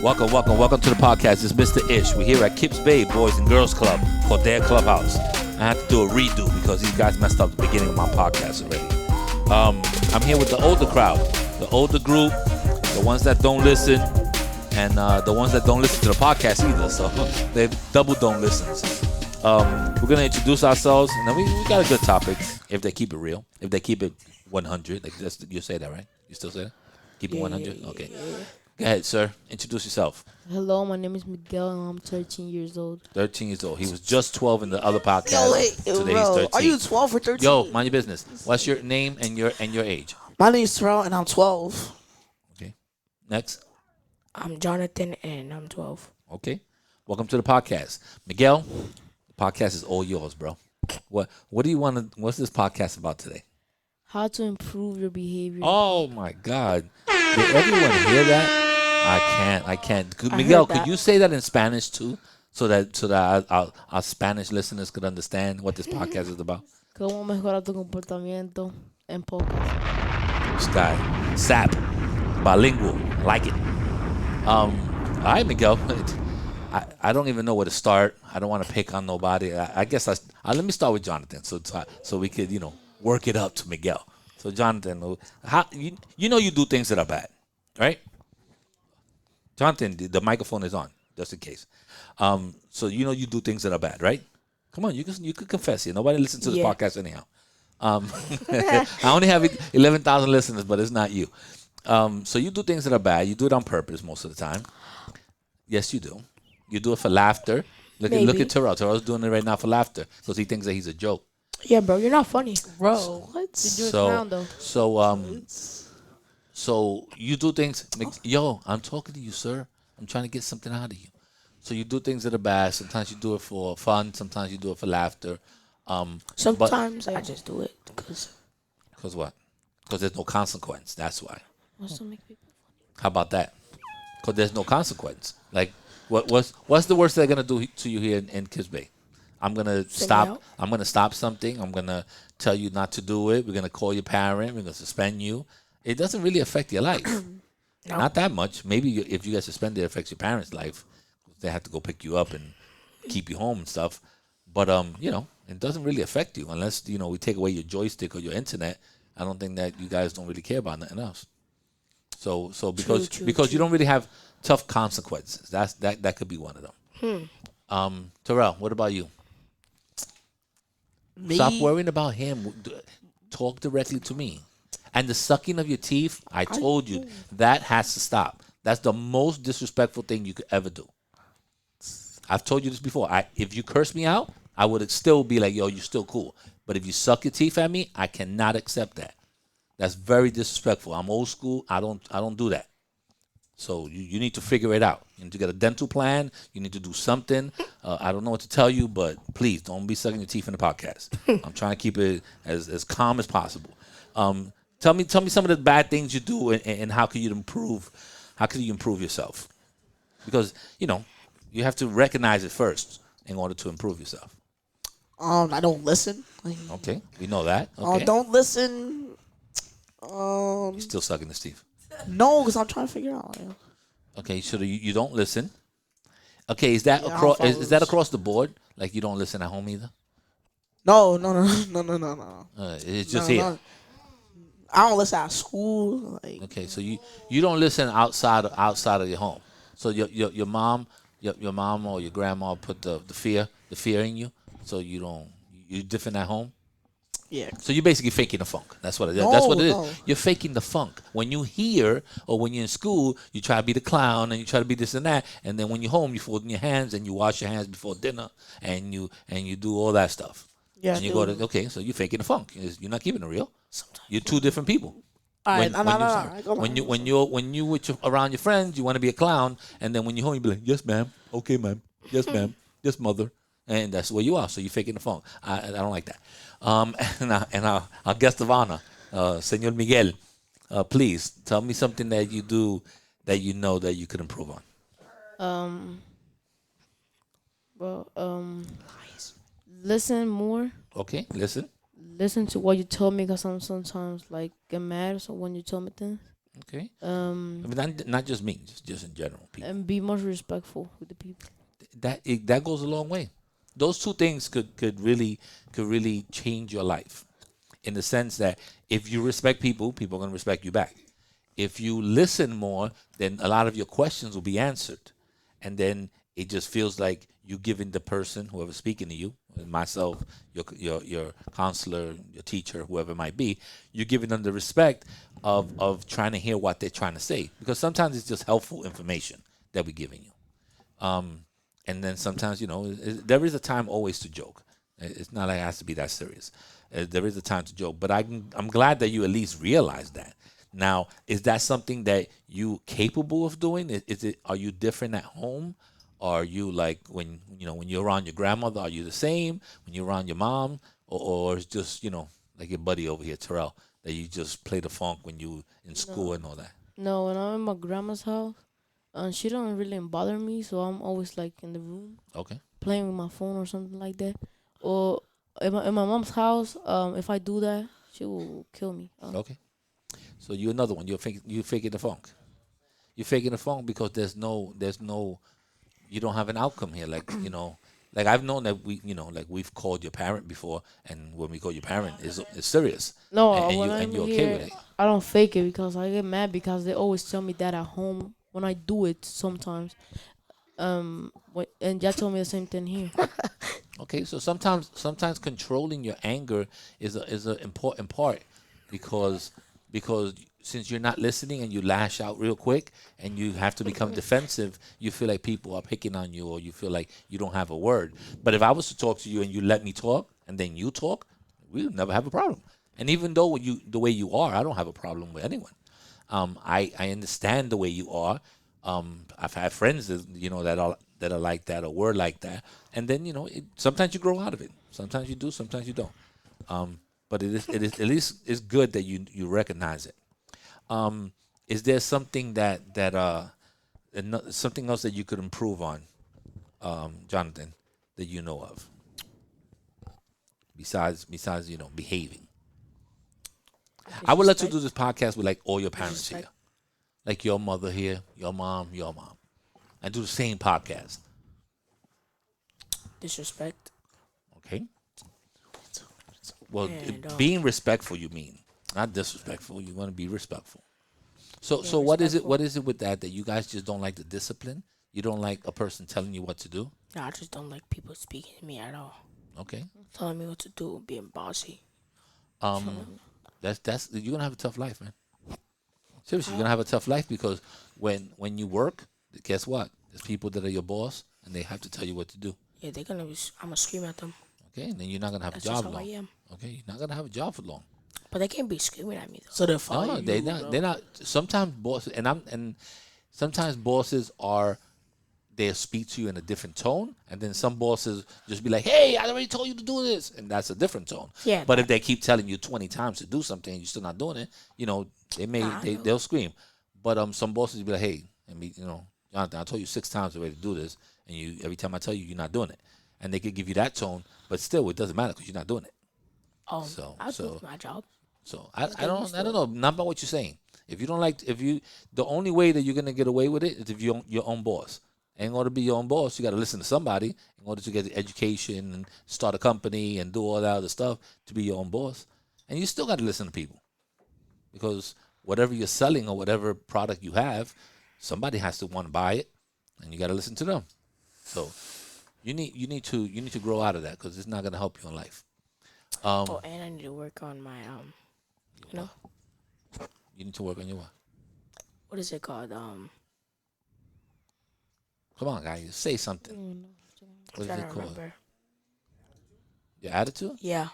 Welcome to the podcast. It's Mr. Ish. We're here at Kips Bay Boys and Girls Club called their clubhouse. I had to do a redo because these guys messed up the beginning of my podcast already. I'm here with the older crowd, the older group, the ones that don't listen, and the ones that don't listen to the podcast either. So they double don't listen. We're gonna introduce ourselves, and then we got a good topic if they keep it real, if they keep it 100. Like you say that, right? You still say that? Keep it 100. Okay. Go ahead, sir. Introduce yourself. Hello, my name is Miguel and I'm 13 years old. 13 years old. He was just 12 in the other podcast. Yo, wait, Today bro, he's 13. are you 12 or 13? Yo, mind your business. What's your name and your age? My name is Terrell and I'm 12. Okay. Next. I'm Jonathan and I'm 12. Okay. Welcome to the podcast. Miguel, the podcast is all yours, bro. What do you want to what's this podcast about today? How to improve your behavior. Oh my God. Did everyone hear that? I can't. Miguel, could you say that in Spanish too? So that our Spanish listeners could understand what this podcast is about? Cómo mejorar tu comportamiento en podcast. This guy, SAP, bilingual, like it. All right, Miguel. I don't even know where to start. I don't want to pick on nobody. I guess let me start with Jonathan, so we could work it up to Miguel. So Jonathan, how you know you do things that are bad, right? Jonathan, the microphone is on, just in case. So you know you do things that are bad, right? Come on, you could confess here. Nobody listens to this podcast anyhow. I only have 11,000 listeners, but it's not you. So you do things that are bad. You do it on purpose most of the time. Yes, you do. You do it for laughter. Look at Terrell. Terrell's doing it right now for laughter because he thinks that he's a joke. Yeah, bro, you're not funny. Bro, what? You do it now, though. So you do things. Yo, I'm talking to you, sir. I'm trying to get something out of you. So you do things that are bad. Sometimes you do it for fun. Sometimes you do it for laughter. Sometimes I just do it because what? Because there's no consequence. That's why. What's to make people How about that? Because there's no consequence. Like, what's the worst they're gonna do to you here in Kips Bay? I'm gonna stop. out. I'm gonna stop something. I'm gonna tell you not to do it. We're gonna call your parent. We're gonna suspend you. It doesn't really affect your life. No. Not that much. Maybe if you get suspended, it affects your parents' life. They have to go pick you up and keep you home and stuff. But it doesn't really affect you unless we take away your joystick or your internet. I don't think that you guys don't really care about nothing else. So because True. you don't really have tough consequences. That could be one of them. Terrell, what about you? Me? Stop worrying about him. Talk directly to me. And the sucking of your teeth, I told you, that has to stop. That's the most disrespectful thing you could ever do. I've told you this before. If you curse me out, I would still be like, yo, you're still cool. But if you suck your teeth at me, I cannot accept that. That's very disrespectful. I'm old school. I don't do that. So you need to figure it out. You need to get a dental plan. You need to do something. I don't know what to tell you, but please don't be sucking your teeth in the podcast. I'm trying to keep it as calm as possible. Tell me some of the bad things you do and how can you improve? How can you improve yourself? Because you have to recognize it first in order to improve yourself. I don't listen. Okay, we know that. Okay, Don't listen. You're still sucking his teeth. No, because I'm trying to figure out. Okay, so you don't listen. Okay, is that Yeah, I across? don't Is that follow across the board? Like you don't listen at home either? No. It's just No, here. no. I don't listen at school. Okay, so you don't listen outside of your home. So your mom or your grandma put the fear in you, so you're different at home. Yeah. So you're basically faking the funk. That's what it is. No, That's what it is. no. You're faking the funk. When you hear or when you're in school, you try to be the clown and you try to be this and that, and then when you're home, you fold in your hands and you wash your hands before dinner and you do all that stuff. Yeah. And you go to so you're faking the funk. You're not keeping it real. You're two different people. All right. When you around your friends, you want to be a clown, and then when you're home, you be like, "Yes, ma'am. Okay, ma'am. Yes, ma'am. Yes, mother." And that's where you are. So you're faking the funk. I don't like that. And our guest of honor, Senor Miguel, please tell me something that you do that you know that you could improve on. Listen more. Okay, listen. Listen to what you tell me because I'm sometimes like get mad so when you tell me things. Okay. I mean, not just me, just in general, people. and be much respectful with the people. That goes a long way. Those two things could really change your life, in the sense that if you respect people, people are gonna respect you back. If you listen more, then a lot of your questions will be answered, and then it just feels like you giving the person, whoever's speaking to you, myself, your counselor, your teacher, whoever it might be, you're giving them the respect of trying to hear what they're trying to say, because sometimes it's just helpful information that we're giving you. And then sometimes, there is a time always to joke. It's not like it has to be that serious. There is a time to joke, but I'm glad that you at least realize that. Now, is that something that you capable of doing? Are you different at home? Are you like when you're around your grandmother? Are you the same when you're around your mom, or it's just like your buddy over here, Terrell, that you just play the funk when you in school and all that? No, when I'm in my grandma's house, she don't really bother me, so I'm always like in the room Okay. playing with my phone or something like that. Or in my mom's house, if I do that, she will kill me. Okay. So you another one. You faking the funk. You're faking the funk because there's no you don't have an outcome here. Like like I've known that we've called your parent before, and when we call your parent, it's serious. No, and when you're I'm okay here, with it. I don't fake it because I get mad because they always tell me that at home when I do it sometimes. And y'all told me the same thing here. Okay, so sometimes controlling your anger is an important part, because since you're not listening and you lash out real quick and you have to become defensive, you feel like people are picking on you, or you feel like you don't have a word. But if I was to talk to you and you let me talk and then you talk, we would never have a problem. And even though the way you are, I don't have a problem with anyone. I understand the way you are. I've had friends that are like that or were like that, and then sometimes you grow out of it. Sometimes you do, sometimes you don't. But it is at least it's good that you recognize it. Is there something something else that you could improve on, Jonathan, that you know of, besides behaving? I would let you do this podcast with like all your parents here, like your mother here, your mom, and do the same podcast. Disrespect. Okay. Well, And, being respectful, you mean, not disrespectful. You want to be respectful. So Yeah, what is it? respectful. What is it with that you guys just don't like the discipline? You don't like a person telling you what to do? No, I just don't like people speaking to me at all. Okay. Telling me what to do, being bossy. That's you're gonna have a tough life, man. Seriously, you're gonna have a tough life, because when you work, guess what? There's people that are your boss, and they have to tell you what to do. Yeah, I'm gonna scream at them. Okay, and then you're not gonna have That's a just job how I long. am. Okay, you're not gonna have a job for long. But they can't be screaming at me though. So they're fire. No, they're not. They're not. Sometimes bosses, and sometimes bosses they'll speak to you in a different tone, and then some bosses just be like, "Hey, I already told you to do this," and that's a different tone. Yeah, But if they keep telling you 20 times to do something and you're still not doing it, they'll scream. But some bosses be like, "Hey, Jonathan, I told you 6 times already to do this, and every time I tell you, you're not doing it," and they could give you that tone, but still, it doesn't matter because you're not doing it. I'll do my job. So I don't know. Not about what you're saying. If you don't like, the only way that you're gonna get away with it is if you're your own boss. And in order to be your own boss, you got to listen to somebody. In order to get the education and start a company and do all that other stuff to be your own boss, and you still got to listen to people, because whatever you're selling or whatever product you have, somebody has to want to buy it, and you got to listen to them. So you need to grow out of that, because it's not gonna help you in life. And I need to work on my You need to work on your what? what is it called? Come on, guys, say something. What is Trying it to called? remember. Your attitude? Yeah.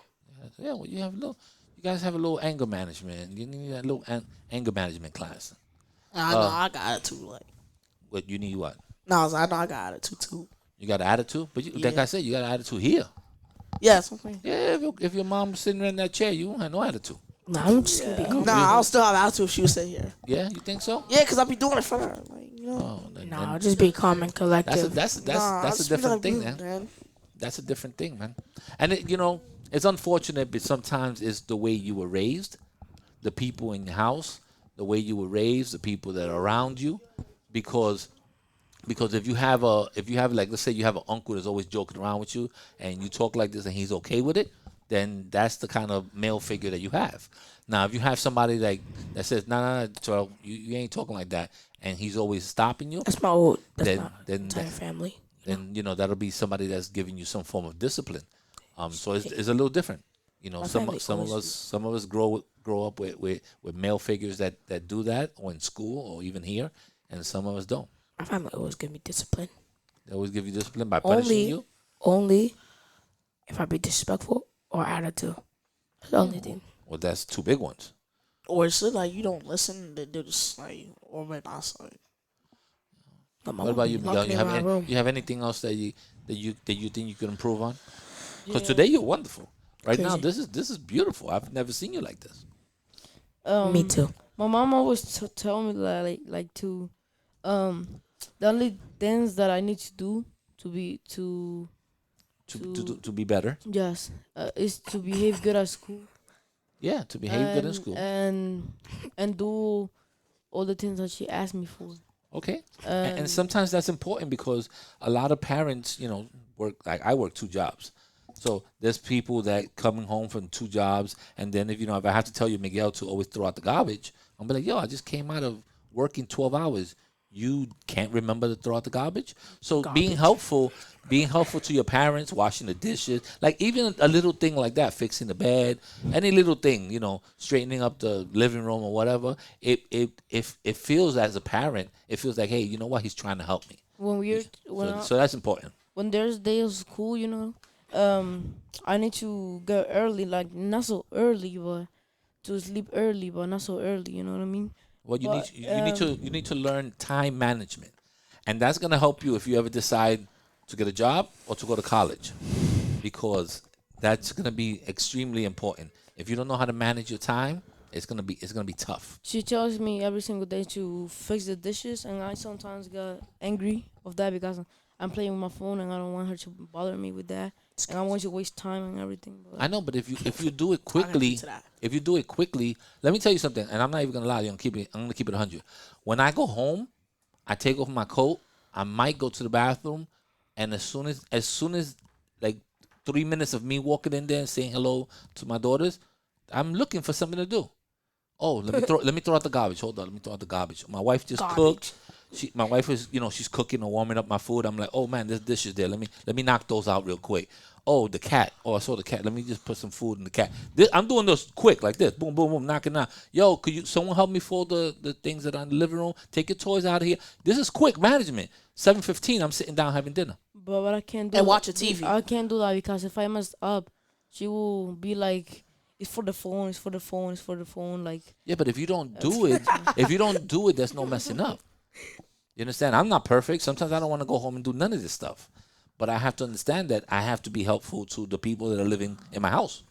Yeah. Well, you guys have a little anger management. You need a little anger management class. I know I got attitude. Like, What you need? What? no, I know I got attitude too. You got an attitude, but like Yeah. I said, you got an attitude here. Yeah, something. Yeah, if your mom's sitting in that chair, you don't have no attitude. No, I'm just gonna be calm. Nah, I'll still have attitude if she was sitting here. Yeah, you think so? Yeah, because I'll be doing it for her. Like, Oh, then, No, I'll just be calm and collective. that's I'll a just be different like, thing, "Mm, man. That's a different thing, man. And it's unfortunate, but sometimes it's the way you were raised, the people in your house, the way you were raised, the people that are around you, because if you have like, let's say you have an uncle that's always joking around with you, and you talk like this and he's okay with it, then that's the kind of male figure that you have. Now, if you have somebody like that says, nah, Terrell, you ain't talking like that, and he's always stopping you, That's my old. That's then my then entire family. then that'll be somebody that's giving you some form of discipline. So it's a little different. My Some family of us grow up with male figures that do that, or in school, or even here, and some of us don't. My family always give me discipline. They always give you discipline by punishing you. Only if I be disrespectful or attitude. That's the only thing. Well, that's two big ones. Or it's like you don't listen, they do just like, or maybe not like. What about you, Miguel? Lock me in my room. You have anything else that you think you could improve on? Because today you're wonderful. Right now, this is beautiful. I've never seen you like this. Me too. My mom always tell me like to, the only things that I need to do to be To be better. yes, is to behave good at school. Yeah, to behave good in school. and do all the things that she asked me for. Okay. And sometimes that's important because a lot of parents, work, like I work 2 jobs. So there's people that coming home from 2 jobs, and then if I have to tell you, Miguel, to always throw out the garbage, I'm be like, yo, I just came out of working 12 hours. You can't remember to throw out the garbage? So being helpful to your parents, washing the dishes, like even a little thing like that, fixing the bed, any little thing, straightening up the living room or whatever, it feels, as a parent, it feels like, hey, you know what, he's trying to help me. So that's important. When there's days of school, I need to go early, like not so early, but to sleep early, but not so early. You know what I mean? Well, you need to learn time management, and that's gonna help you if you ever decide to get a job or to go to college, because that's gonna be extremely important. If you don't know how to manage your time, it's gonna be tough. She tells me every single day to fix the dishes, and I sometimes get angry of that because I'm playing with my phone and I don't want her to bother me with that, and I want to waste time and everything. But I know, but if you do it quickly, let me tell you something, and I'm not even gonna lie. I'm gonna keep it 100. When I go home, I take off my coat. I might go to the bathroom, and as soon as like 3 minutes of me walking in there and saying hello to my daughters, I'm looking for something to do. Oh, let me throw out the garbage. Hold on, let me throw out the garbage. My wife just cooked. My wife is, she's cooking or warming up my food. I'm like, oh man, there's dishes there. Let me knock those out real quick. Oh, the cat. Oh, I saw the cat. Let me just put some food in the cat. I'm doing this quick, like this. Boom, boom, boom, knocking out. Yo, could someone help me fold the things that are in the living room? Take your toys out of here. This is quick management. 7:15, I'm sitting down having dinner. But what I can't do And watch a TV. I can't do that because if I mess up, she will be like, it's for the phone, it's for the phone, it's for the phone. Like, yeah, but if you don't do it, there's no messing up. You understand? I'm not perfect. Sometimes I don't want to go home and do none of this stuff. But I have to understand that I have to be helpful to the people that are living in my house.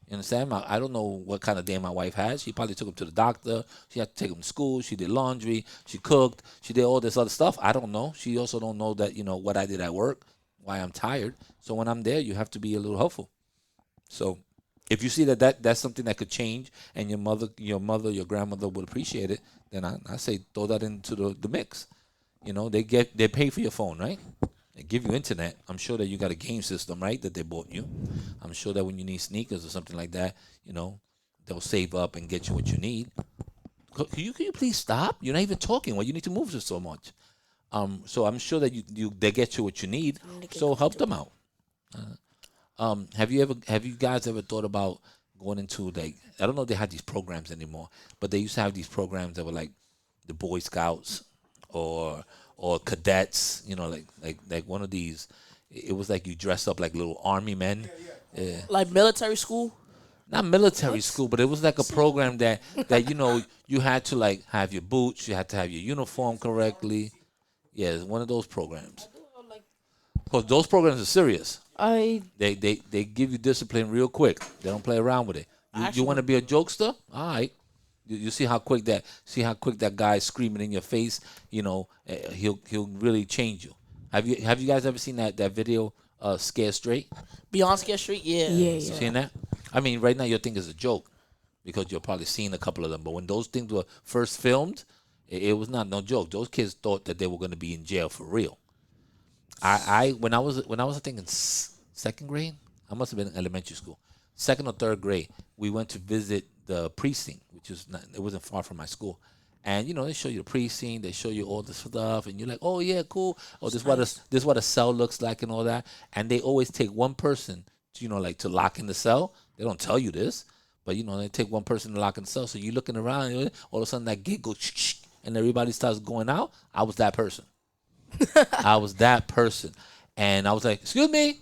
You understand? I don't know what kind of day my wife has. She probably took him to the doctor. She had to take him to school. She did laundry. She cooked. She did all this other stuff. I don't know. She also don't know that, what I did at work, why I'm tired. So when I'm there, you have to be a little helpful. So if you see that's something that could change and your grandmother would appreciate it, then I say throw that into the mix. They pay for your phone, right? They give you internet. I'm sure that you got a game system, right, that they bought you. I'm sure that when you need sneakers or something like that, they'll save up and get you what you need. Can you please stop? You're not even talking. Well, you need to move so much. So I'm sure that they get you what you need. So help them out. Have you guys ever thought about going into, like, I don't know if they have these programs anymore, but they used to have these programs that were like the Boy Scouts or cadets, like one of these. It was like you dress up like little army men. Yeah. Like military school? Not military school, but it was like a program that you had to like have your boots, you had to have your uniform correctly. Yeah, it's one of those programs. Because those programs are serious. They give you discipline real quick. They don't play around with it. You want to be a jokester? All right. You see how quick that guy is screaming in your face. He'll really change you. Have you guys ever seen that video, Scared Straight? Beyond Scared Straight? Yeah. Yeah. You seen that? I mean, right now you think it's a joke, because you're probably seen a couple of them. But when those things were first filmed, it was not no joke. Those kids thought that they were going to be in jail for real. When I was I think in second grade, I must have been in elementary school, second or third grade. We went to visit the precinct, which is not, it wasn't far from my school. And they show you the precinct, they show you all the stuff, and you're like, oh yeah, cool. Oh, this is what a cell looks like and all that. And they always take one person, to, like to lock in the cell. They don't tell you this, but they take one person to lock in the cell. So you're looking around, and all of a sudden that gate goes, and everybody starts going out. I was that person. I was that person, and I was like, excuse me,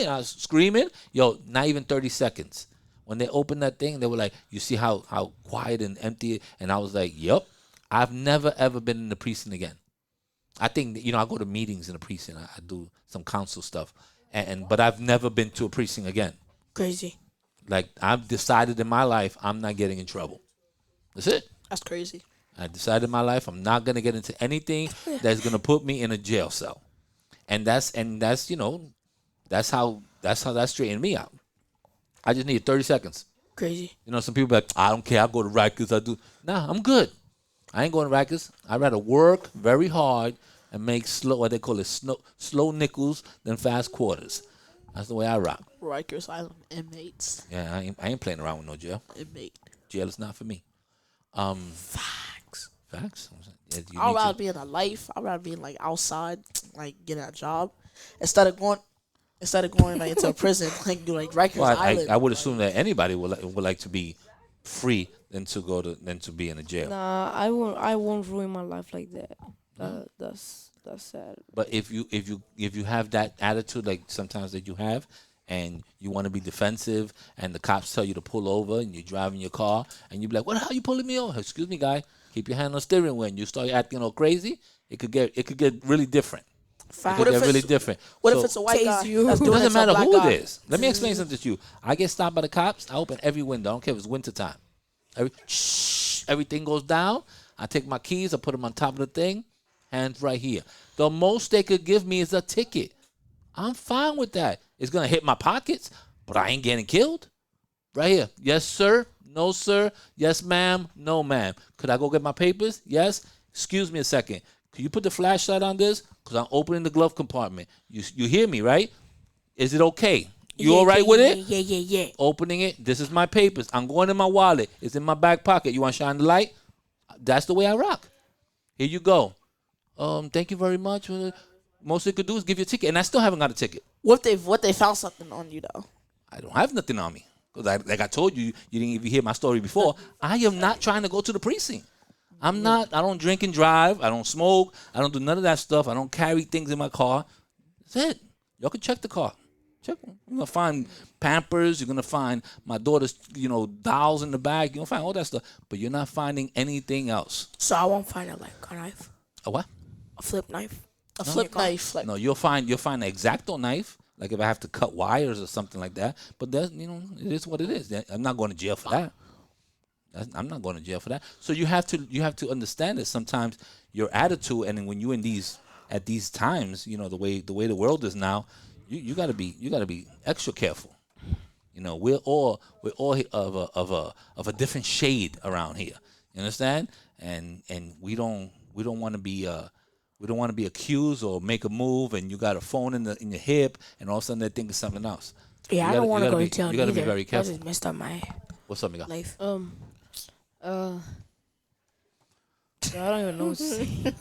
and I was screaming. Yo, not even 30 seconds. When they opened that thing, they were like, you see how quiet and empty? And I was like, yep. I've never, ever been in the precinct again. I think, I go to meetings in the precinct. I do some council stuff. But I've never been to a precinct again. Crazy. Like, I've decided in my life, I'm not getting in trouble. That's it. That's crazy. I decided in my life, I'm not going to get into anything that's going to put me in a jail cell. And that's that's how that straightened me out. I just need 30 seconds. Crazy. Some people be like, I don't care. I go to Rikers. I do. Nah, I'm good. I ain't going to Rikers. I'd rather work very hard and make what they call it, slow nickels than fast quarters. That's the way I rock. Rikers Island inmates. Yeah, I ain't playing around with no jail. Inmate. Jail is not for me. Facts. Facts? Yeah, I'd rather be in a life. I'd rather be like outside, like getting a job, instead of going like into a prison, like do like Rikers Island. I would assume that anybody would like to be free than to be in a jail. Nah, I won't ruin my life like that. That's sad. But if you have that attitude, like sometimes that you have, and you want to be defensive, and the cops tell you to pull over, and you're driving your car, and you be like, "What the hell are you pulling me over? Excuse me, guy. Keep your hand on the steering wheel." And you start acting all crazy, it could get really different. Fact. It could get really different. What So- if it's a white guy? you. That's It doing doesn't it to a matter black who guy? it is. Let me explain something to you. I get stopped by the cops. I open every window. I don't care if it's winter time. Everything goes down. I take my keys. I put them on top of the thing. Hands right here. The most they could give me is a ticket. I'm fine with that. It's gonna hit my pockets, but I ain't getting killed. Right here. Yes, sir. No, sir. Yes, ma'am. No, ma'am. Could I go get my papers? Yes. Excuse me a second. Could you put the flashlight on this? Because I'm opening the glove compartment. You hear me, right? Is it okay? You all right with it? Yeah. Opening it. This is my papers. I'm going in my wallet. It's in my back pocket. You want to shine the light? That's the way I rock. Here you go. Thank you very much. Most they could do is give you a ticket, and I still haven't got a ticket. What if they found something on you though? I don't have nothing on me. Because like I told you, you didn't even hear my story before. I am not trying to go to the precinct. I'm not. I don't drink and drive. I don't smoke. I don't do none of that stuff. I don't carry things in my car. That's it. Y'all can check the car. Check. You're gonna find Pampers. You're gonna find my daughter's, dolls in the bag. You're gonna find all that stuff. But you're not finding anything else. So I won't find a knife, A what? a flip knife. A flip knife. Like, No, you'll find an X-Acto knife. Like if I have to cut wires or something like that. But that's it is what it is. I'm not going to jail for that. I'm not going to jail for that. So you have to understand that sometimes your attitude, and then when you're at these times, the way the world is now, you gotta be extra careful. We're all of a different shade around here. You understand? And we don't want to be accused or make a move, and you got a phone in your hip, and all of a sudden they think it's something else. Yeah, I don't want to go to jail. You gotta be either. very careful. That just messed up my What's up, Miguel? life. I don't even know what to say.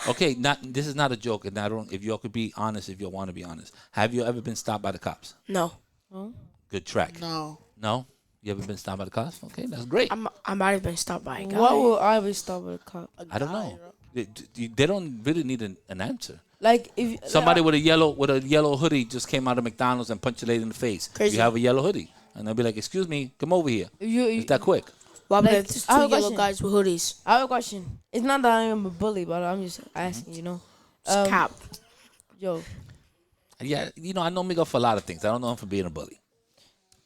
Okay, this is not a joke, and if y'all could be honest, if you want to be honest, have you ever been stopped by the cops? No, Oh? Good track. no. No? You ever been stopped by the cops? Okay, that's great. I might have been stopped by a guy. Why would I be stopped with a cop? I don't know. They don't really need an answer. Like if Somebody with a yellow hoodie just came out of McDonald's and punched a lady in the face. Crazy. You have a yellow hoodie, and they'll be like, "Excuse me, come over here." if It's that quick. Why would Like, there's I have two a yellow question. guys with hoodies? I have a question. It's not that I am a bully, but I'm just asking. It's cap. Yo, Yeah, I know Miguel for a lot of things. I don't know him for being a bully.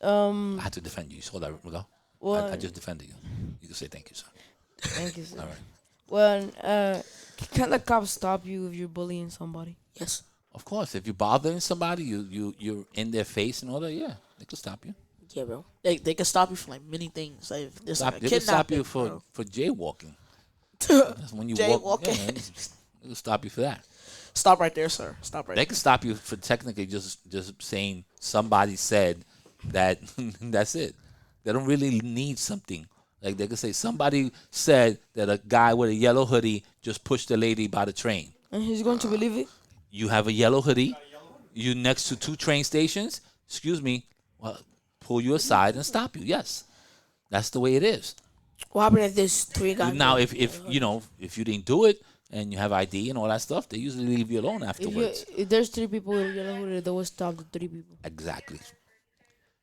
um, I had to defend you. You saw that, Miguel? well, I just defended you. You can say thank you, sir. thank you, sir. All right. Well, can the cops stop you if you're bullying somebody? Yes. Of course, if you're bothering somebody, you're in their face and all that. Yeah, they can stop you. Yeah, bro. They can stop you from like many things. Like if there's like a They can stop you kidnapping, for jaywalking. bro. That's when you Jaywalking. walk. Yeah, they can stop you for that. Stop right there, sir. Stop right They there. can stop you for technically just saying somebody said that. That's it. They don't really need something. Like they could say somebody said that a guy with a yellow hoodie just pushed a lady by the train. And he's going to believe it. You have a yellow hoodie. You next to 2 train stations. Excuse me. Well, pull you aside and stop you. Yes, that's the way it is. What happened if there's 3 guys? Now, if you know if you didn't do it and you have ID and all that stuff, they usually leave you alone afterwards. If there's 3 people with a yellow hoodie, they will stop the 3 people. Exactly.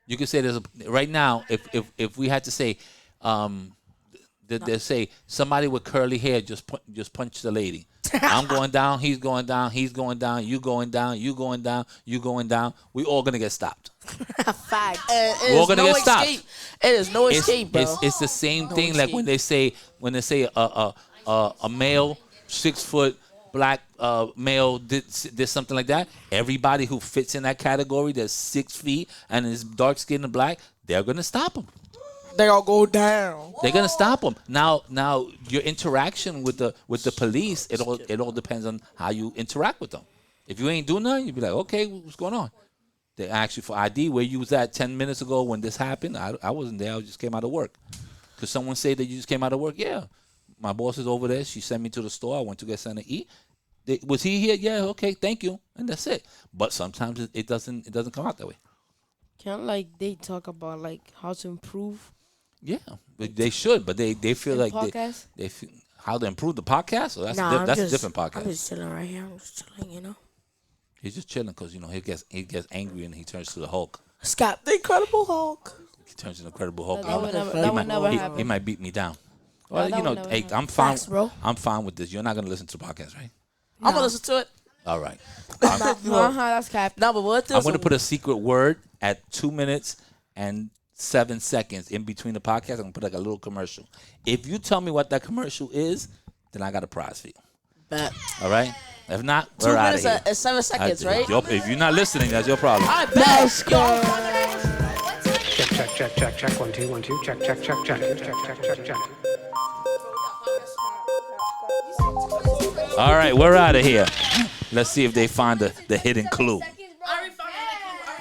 You could say there's right now. If we had to say, they say somebody with curly hair just punched the lady. I'm going down. He's going down. He's going down. You going down. You going down. You going down. We all gonna get stopped. Fact. It We're is gonna no get stopped. escape. It is no escape, bro. It's the same No thing like when escape. they say a male 6 foot black male did something like that. Everybody who fits in that category that's 6 feet and is dark skinned and black, they're gonna stop him. They all go down. They're gonna stop him. Now your interaction with the police, it all depends on how you interact with them. If you ain't doing nothing, you'd be like, okay, what's going on? They ask you for ID. Where you was at 10 minutes ago when this happened? I wasn't there. I just came out of work. Could someone say that you just came out of work? Yeah. My boss is over there. She sent me to the store. I went to get something to eat. Was he here? Yeah. Okay. Thank you. And that's it. But sometimes it doesn't come out that way. Can't like they talk about like how to improve Yeah, but they should. But they feel like podcast? they feel how to improve the podcast. So that's Nah, that's a different podcast. I'm just chilling right here. I'm just chilling, you know. He's just chilling because he gets angry and he turns to the Hulk. Scott. The Incredible Hulk. He turns into Incredible Hulk. That would never, He that might- would never he, happen. he might beat me down. Well, that you know, would never hey, happen. I'm fine. Facts, bro. I'm fine with this. You're not gonna listen to the podcast, right? I'm gonna listen to it. All right. That's cap. No, but what? I'm gonna put a secret word at 2 minutes and 7 seconds in between the podcast. I'm gonna put like a little commercial. If you tell me what that commercial is, then I got a prize for you. bet. All right. If not, 2 we're out of minutes here. and 7 seconds, right? If you're not listening, that's your problem. I bet. Check. 1 2 1 2. Check. Check. All right, we're out of here. Let's see if they find the hidden clue.